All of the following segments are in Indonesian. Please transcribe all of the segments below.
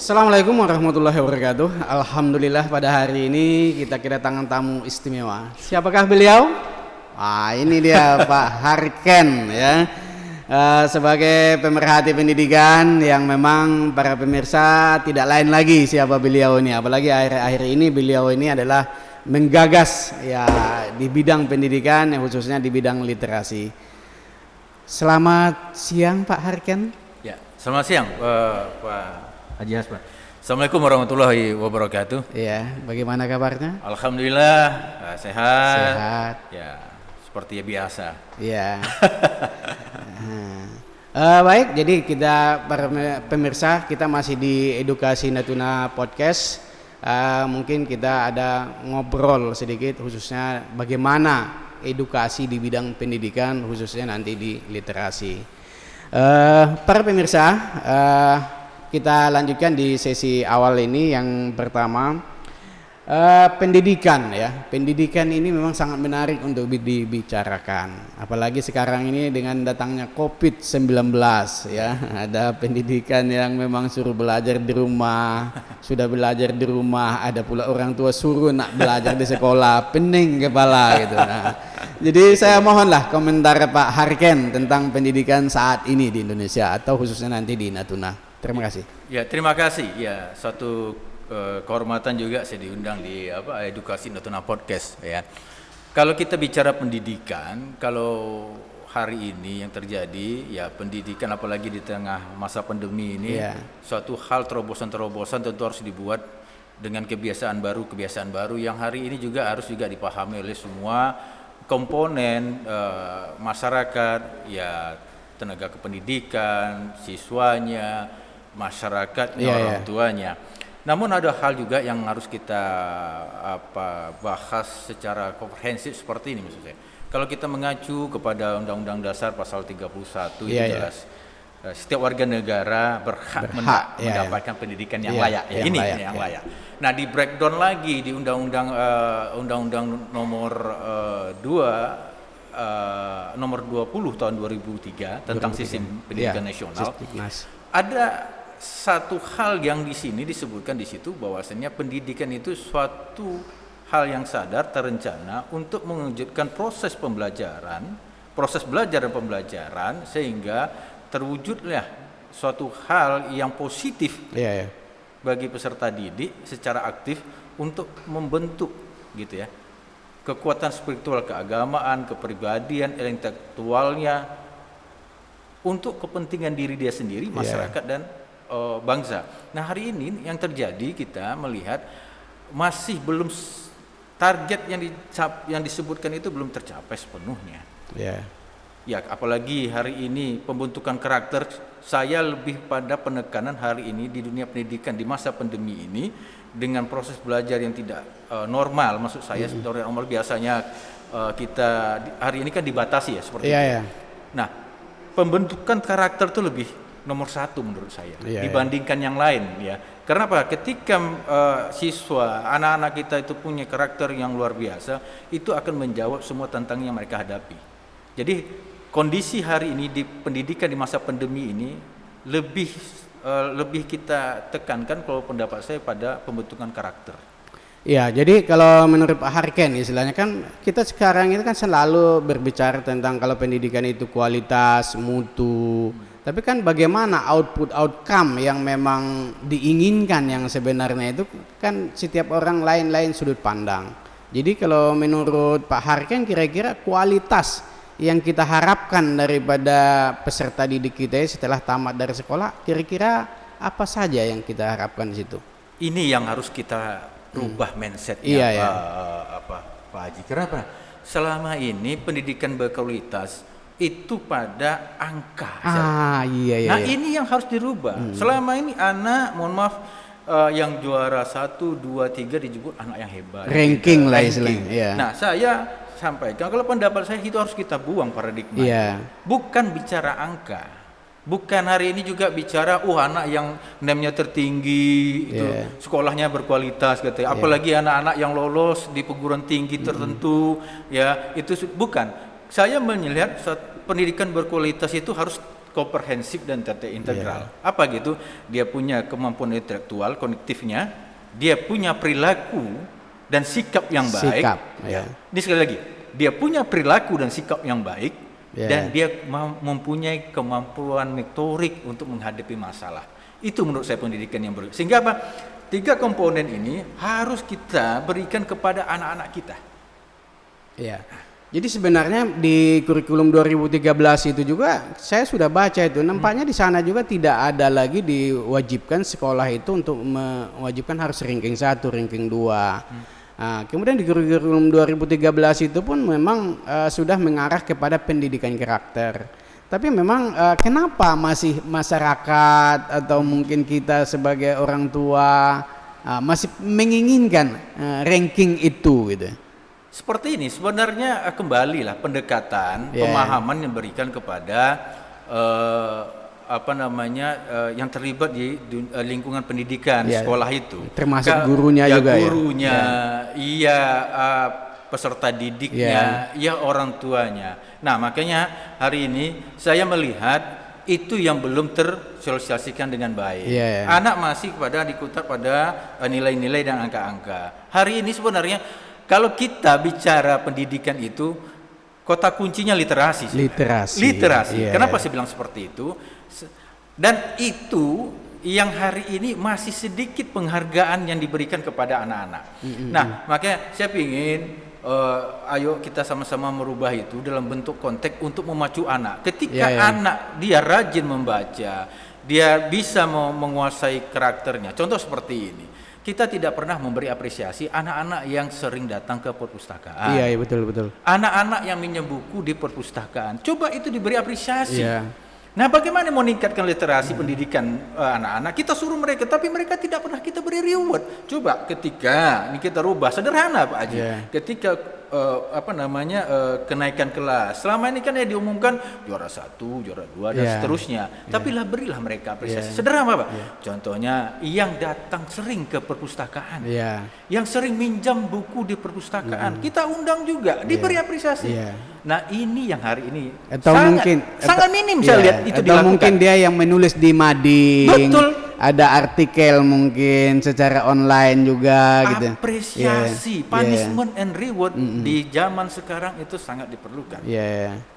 Assalamualaikum warahmatullahi wabarakatuh. Alhamdulillah pada hari ini kita kedatangan tamu istimewa. Siapakah beliau? Ini dia Pak Harken ya. Sebagai pemerhati pendidikan yang memang para pemirsa tidak lain lagi siapa beliau ini. Apalagi akhir-akhir ini beliau ini adalah menggagas ya di bidang pendidikan, khususnya di bidang literasi. Selamat siang Pak Harken. Ya, selamat siang Pak Haji Hasban. Assalamualaikum warahmatullahi wabarakatuh. Iya, bagaimana kabarnya? Alhamdulillah sehat. Sehat. Ya, seperti biasa. Iya. Baik, jadi kita para pemirsa kita masih di Edukasi Natuna Podcast. Mungkin kita ada ngobrol sedikit khususnya bagaimana edukasi di bidang pendidikan khususnya nanti di literasi. Para pemirsa, kita lanjutkan di sesi awal ini yang pertama pendidikan ya. Pendidikan ini memang sangat menarik untuk dibicarakan. Apalagi sekarang ini dengan datangnya COVID-19 ya. Ada pendidikan yang memang suruh belajar di rumah, sudah belajar di rumah, ada pula orang tua suruh nak belajar di sekolah, pening kepala gitu. Nah, jadi saya mohonlah komentar Pak Harken tentang pendidikan saat ini di Indonesia atau khususnya nanti di Natuna. Terima kasih. Ya, terima kasih. Ya, suatu kehormatan juga saya diundang di Edukasi Natuna Podcast ya. Kalau kita bicara pendidikan, kalau hari ini yang terjadi ya pendidikan apalagi di tengah masa pandemi ini suatu hal terobosan-terobosan tentu harus dibuat dengan kebiasaan baru yang hari ini juga harus dipahami oleh semua komponen masyarakat ya, tenaga kependidikan, siswanya, masyarakat, orang tuanya. Namun ada hal juga yang harus kita bahas secara komprehensif seperti ini maksud saya. Kalau kita mengacu kepada Undang-Undang Dasar pasal 31 itu jelas setiap warga negara berhak mendapatkan pendidikan yang layak. Yang layak. Nah, di breakdown lagi di Undang-Undang nomor 20 tahun 2003 tentang sistem pendidikan nasional. Ada satu hal yang di sini disebutkan di situ bahwasanya pendidikan itu suatu hal yang sadar terencana untuk mewujudkan proses belajar dan pembelajaran sehingga terwujudlah suatu hal yang positif bagi peserta didik secara aktif untuk membentuk gitu ya kekuatan spiritual, keagamaan, kepribadian, intelektualnya untuk kepentingan diri dia sendiri, masyarakat dan bangsa. Nah, hari ini yang terjadi kita melihat masih belum target yang disebutkan itu belum tercapai sepenuhnya. Ya, apalagi hari ini pembentukan karakter, saya lebih pada penekanan hari ini di dunia pendidikan di masa pandemi ini dengan proses belajar yang tidak normal. Maksud saya normal biasanya kita hari ini kan dibatasi ya seperti itu. Nah, pembentukan karakter itu lebih nomor satu menurut saya dibandingkan yang lain ya. Karena apa? Ketika siswa, anak-anak kita itu punya karakter yang luar biasa, itu akan menjawab semua tantangan yang mereka hadapi. Jadi kondisi hari ini di pendidikan di masa pandemi ini lebih kita tekankan kalau pendapat saya pada pembentukan karakter. Ya, jadi kalau menurut Pak Harken istilahnya kan kita sekarang itu kan selalu berbicara tentang kalau pendidikan itu kualitas, mutu. Tapi kan bagaimana outcome yang memang diinginkan yang sebenarnya itu kan setiap orang lain-lain sudut pandang. Jadi kalau menurut Pak Harken kira-kira kualitas yang kita harapkan daripada peserta didik kita setelah tamat dari sekolah kira-kira apa saja yang kita harapkan di situ? Ini yang harus kita rubah mindsetnya Pak Haji. Kenapa? Selama ini pendidikan berkualitas itu pada angka. Nah, ini yang harus dirubah. Selama ini anak, mohon maaf, yang juara 1, 2, 3 disebut anak yang hebat. Ranking lah istilahnya. Yeah. Nah, saya sampaikan kalau pendapat saya itu harus kita buang paradigma. Yeah. Bukan bicara angka. Bukan hari ini juga bicara anak yang NEM-nya tertinggi itu sekolahnya berkualitas gitu. Apalagi anak-anak yang lolos di perguruan tinggi tertentu ya, itu bukan. Saya melihat pendidikan berkualitas itu harus komprehensif dan integral. Apa gitu? Dia punya kemampuan intelektual, kognitifnya, dia punya perilaku dan sikap yang baik. Ini sekali lagi, dia punya perilaku dan sikap yang baik, dan dia mempunyai kemampuan motorik untuk menghadapi masalah. Itu menurut saya pendidikan yang baik. Sehingga apa? 3 komponen ini harus kita berikan kepada anak-anak kita. Ya. Jadi sebenarnya di kurikulum 2013 itu juga saya sudah baca itu, nampaknya di sana juga tidak ada lagi diwajibkan sekolah itu untuk mewajibkan harus ranking 1, ranking 2. Nah, kemudian di kurikulum 2013 itu pun memang sudah mengarah kepada pendidikan karakter. Tapi memang kenapa masih masyarakat atau mungkin kita sebagai orang tua masih menginginkan ranking itu gitu? Seperti ini sebenarnya kembalilah pendekatan pemahaman yang diberikan kepada yang terlibat di lingkungan pendidikan sekolah itu, termasuk gurunya juga gurunya, peserta didiknya, orang tuanya. Nah, makanya hari ini saya melihat itu yang belum tersosialisasikan dengan baik. Anak masih dikutat pada nilai-nilai dan angka-angka. Hari ini sebenarnya kalau kita bicara pendidikan itu, kota kuncinya literasi. Literasi. Kenapa saya bilang seperti itu? Dan itu yang hari ini masih sedikit penghargaan yang diberikan kepada anak-anak. Nah, makanya saya ingin ayo kita sama-sama merubah itu dalam bentuk konteks untuk memacu anak. Ketika anak dia rajin membaca, dia bisa menguasai karakternya. Contoh seperti ini. Kita tidak pernah memberi apresiasi anak-anak yang sering datang ke perpustakaan. Iya, betul. Anak-anak yang minjem buku di perpustakaan. Coba itu diberi apresiasi. Nah, bagaimana meningkatkan literasi pendidikan anak-anak? Kita suruh mereka, tapi mereka tidak pernah kita beri reward. Coba ketika ini kita rubah sederhana Pak Haji. Ketika kenaikan kelas. Selama ini kan diumumkan juara 1, juara 2 dan seterusnya. Tapi berilah mereka apresiasi. Sederhana Pak. Contohnya yang datang sering ke perpustakaan. Yang sering minjam buku di perpustakaan. Kita undang juga, diberi apresiasi. Nah, ini yang hari ini sangat minim saya lihat itu dilakukan. Atau mungkin dia yang menulis di mading. Betul. Ada artikel mungkin secara online juga gitu. Apresiasi, punishment and reward di zaman sekarang itu sangat diperlukan.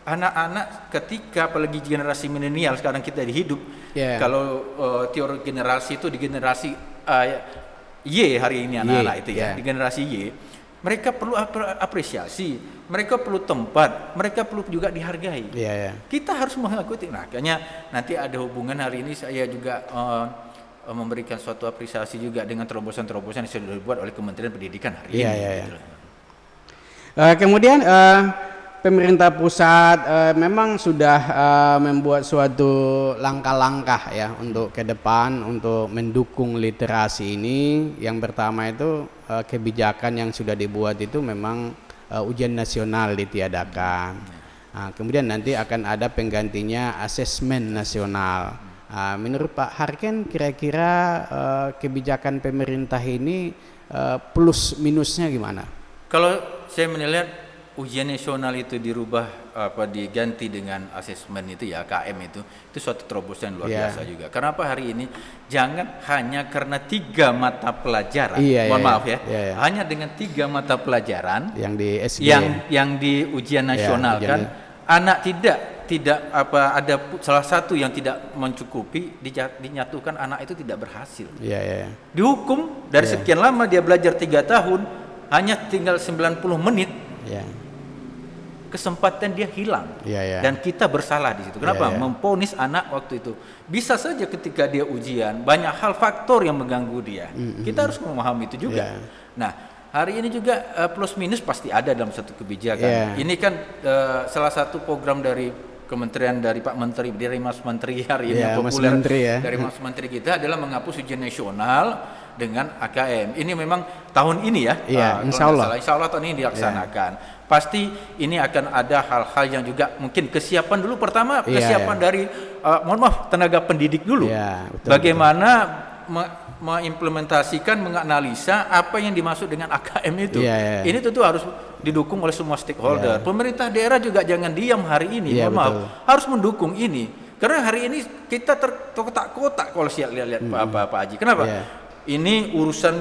Anak-anak ketika apalagi generasi milenial sekarang kita hidup, kalau teori generasi itu di generasi Y hari ini anak-anak itu di generasi Y, mereka perlu apresiasi, mereka perlu tempat, mereka perlu juga dihargai. Kita harus mengikuti. Nah, kayaknya nanti ada hubungan hari ini saya juga memberikan suatu apresiasi juga dengan terobosan-terobosan yang sudah dibuat oleh Kementerian Pendidikan hari ini. Kemudian pemerintah pusat memang sudah membuat suatu langkah-langkah ya untuk ke depan untuk mendukung literasi ini. Yang pertama itu kebijakan yang sudah dibuat itu memang ujian nasional ditiadakan. Kemudian nanti akan ada penggantinya asesmen nasional. Menurut Pak Harken kira-kira kebijakan pemerintah ini plus minusnya gimana? Kalau saya melihat ujian nasional itu dirubah diganti dengan asesmen itu KM itu suatu terobosan luar biasa juga. Kenapa hari ini jangan hanya karena 3 mata pelajaran, hanya dengan 3 mata pelajaran yang di SG yang di ujian nasional anak tidak ada salah satu yang tidak mencukupi dinyatukan anak itu tidak berhasil. Dihukum dari sekian lama dia belajar 3 tahun hanya tinggal 90 menit. Kesempatan dia hilang dan kita bersalah di situ. Kenapa? Memponis anak waktu itu. Bisa saja ketika dia ujian banyak hal faktor yang mengganggu dia. Kita harus memahami itu juga. Nah, hari ini juga plus minus pasti ada dalam satu kebijakan. Ini kan salah satu program dari kementerian dari Pak Menteri, dari Mas Menteri hari ini Ya, yang Mas populer Menteri ya. dari Mas Menteri kita adalah menghapus ujian nasional dengan AKM. Ini memang tahun ini ya, Iya, insya Allah. Insya Allah tahun ini dilaksanakan. Pasti ini akan ada hal-hal yang juga mungkin kesiapan dulu. Pertama kesiapan dari mohon maaf tenaga pendidik dulu. Iya, betul, bagaimana mengimplementasikan, menganalisa apa yang dimaksud dengan AKM itu. Ini tentu harus didukung oleh semua stakeholder. Pemerintah daerah juga jangan diam hari ini, mohon maaf, harus mendukung ini. Karena hari ini kita terkotak-kotak kalau lihat Pak Haji. Kenapa? Ini urusan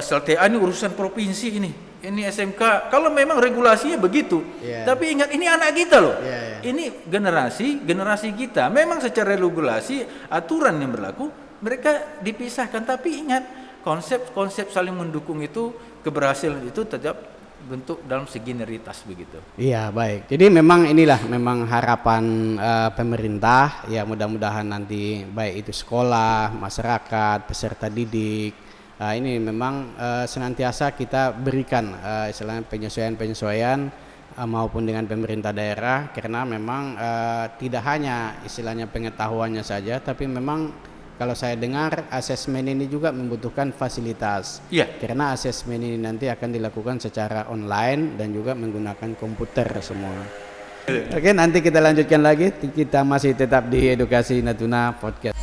SLTA, ini urusan provinsi ini SMK. Kalau memang regulasinya begitu, tapi ingat ini anak kita loh. Ini generasi kita. Memang secara regulasi aturan yang berlaku mereka dipisahkan, tapi ingat konsep saling mendukung itu, keberhasilan itu tetap bentuk dalam sinergitas begitu. Iya, baik. Jadi memang inilah memang harapan pemerintah ya, mudah-mudahan nanti baik itu sekolah, masyarakat, peserta didik, ini memang senantiasa kita berikan istilahnya penyesuaian maupun dengan pemerintah daerah, karena memang tidak hanya istilahnya pengetahuannya saja, tapi memang kalau saya dengar asesmen ini juga membutuhkan fasilitas. Karena asesmen ini nanti akan dilakukan secara online dan juga menggunakan komputer semua. Oke, nanti kita lanjutkan lagi. Kita masih tetap di Edukasi Natuna Podcast.